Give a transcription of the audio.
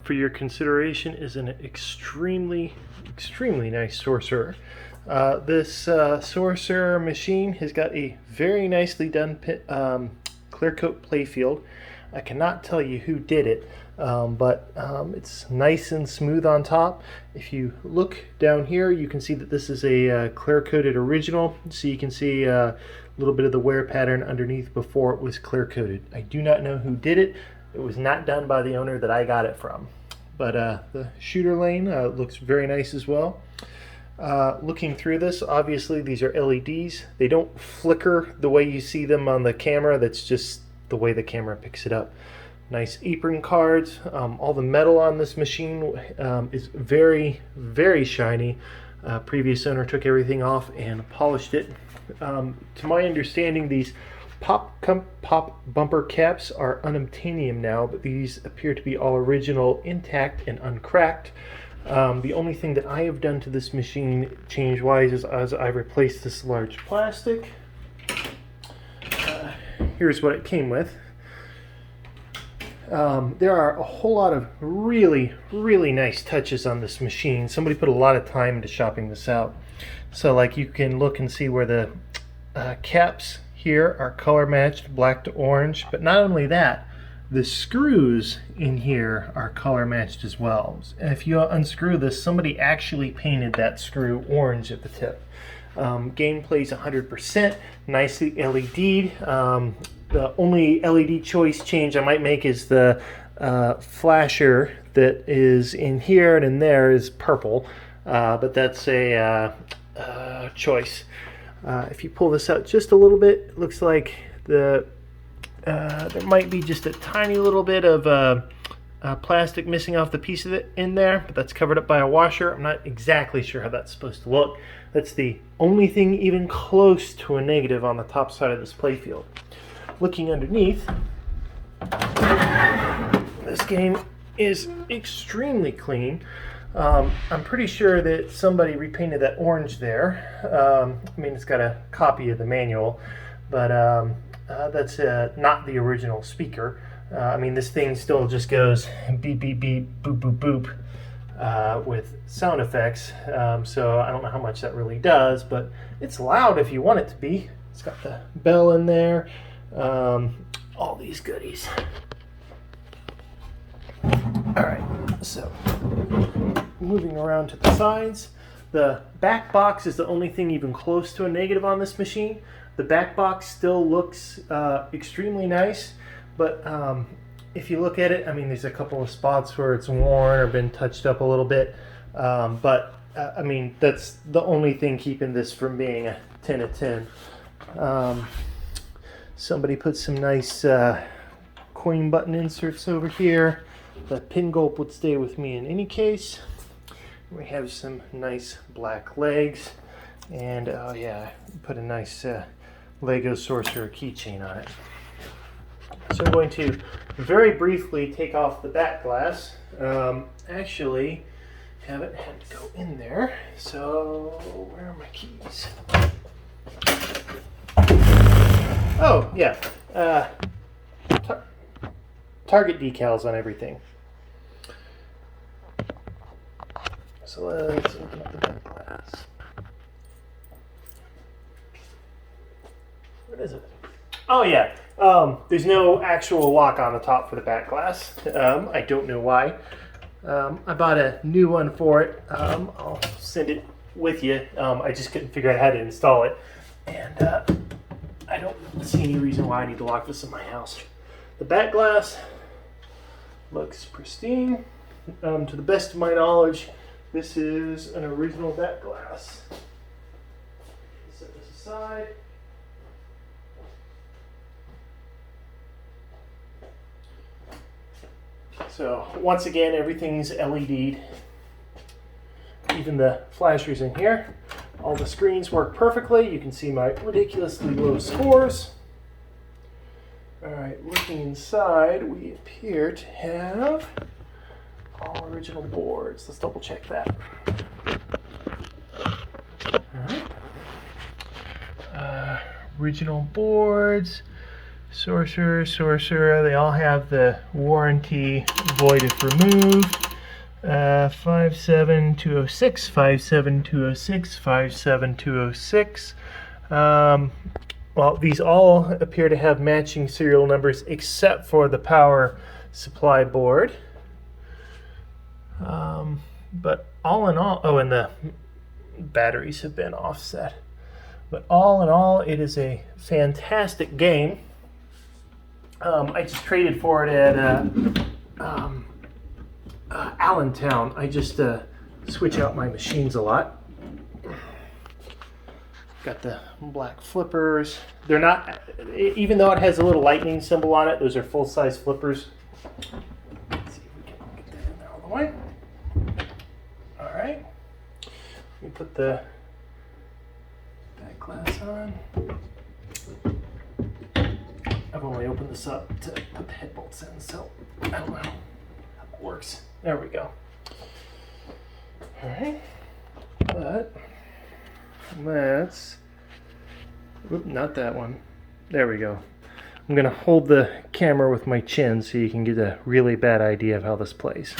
for your consideration is an extremely nice sorcerer. This sorcerer machine has got a very nicely done clear coat playfield. I cannot tell you who did it, but it's nice and smooth on top. If you look down here, you can see that this is a clear coated original, so you can see a little bit of the wear pattern underneath before it was clear coated. I do not know who did it. It was not done by the owner that I got it from. But the shooter lane looks very nice as well. Looking through this, obviously these are LEDs. They don't flicker the way you see them on the camera. That's just the way the camera picks it up. Nice apron cards. All the metal on this machine is very shiny. Previous owner took everything off and polished it. To my understanding, these pop bumper caps are unobtainium now, but these appear to be all original, intact and uncracked. The only thing that I have done to this machine change-wise is as I replaced this large plastic. Here's what it came with. There are a whole lot of really nice touches on this machine. Somebody put a lot of time into shopping this out. So like you can look and see where the caps here are color matched, black to orange, but not only that, the screws in here are color matched as well. And if you unscrew this, somebody actually painted that screw orange at the tip. Gameplay's 100%, nicely LED'd. The only LED choice change I might make is the flasher that is in here and in there is purple, but that's a choice. If you pull this out just a little bit, it looks like there might be just a tiny little bit of plastic missing off the piece of it in there, but that's covered up by a washer. I'm not exactly sure how that's supposed to look. That's the only thing even close to a negative on the top side of this playfield. Looking underneath, this game is extremely clean. I'm pretty sure that somebody repainted that orange there. I mean, it's got a copy of the manual, but that's not the original speaker. I mean, this thing still just goes beep, beep, beep, boop, boop, boop with sound effects. So I don't know how much that really does, but it's loud if you want it to be. It's got the bell in there, all these goodies. All right, so moving around to the sides, the back box is the only thing even close to a negative on this machine. The back box still looks extremely nice, but if you look at it, I mean, there's a couple of spots where it's worn or been touched up a little bit, but I mean, that's the only thing keeping this from being a 10 of 10. Somebody put some nice coin button inserts over here. The pin gulp would stay with me in any case. We have some nice black legs, and oh yeah, put a nice Lego Sorcerer keychain on it. So I'm going to very briefly take off the back glass. Actually, haven't had to go in there. So where are my keys? Oh yeah, Target decals on everything. So let's open up the back glass. What is it? Oh yeah, there's no actual lock on the top for the back glass. I don't know why. I bought a new one for it. I'll send it with you. I just couldn't figure out how to install it. And I don't see any reason why I need to lock this in my house. The back glass looks pristine. To the best of my knowledge, this is an original back glass. Set this aside. So once again, everything's LED'd. Even the flashers in here. All the screens work perfectly. You can see my ridiculously low scores. All right, looking inside, we appear to have all original boards. Let's double check that. All right. Original boards. sorcerer. They all have the warranty void if removed. 57206, 57206, 57206. Well, these all appear to have matching serial numbers except for the power supply board. But all in all, oh, and the batteries have been offset. But all in all, it is a fantastic game. I just traded for it at Allentown. I just switch out my machines a lot. Got the black flippers. They're not, even though it has a little lightning symbol on it, those are full-size flippers. Let's see if we can get that in there all the way. All right. Let me put the back glass on. I've only opened this up to put the head bolts in, so I don't know how that works. There we go. All right. But let's, not that one. There we go. I'm going to hold the camera with my chin so you can get a really bad idea of how this plays.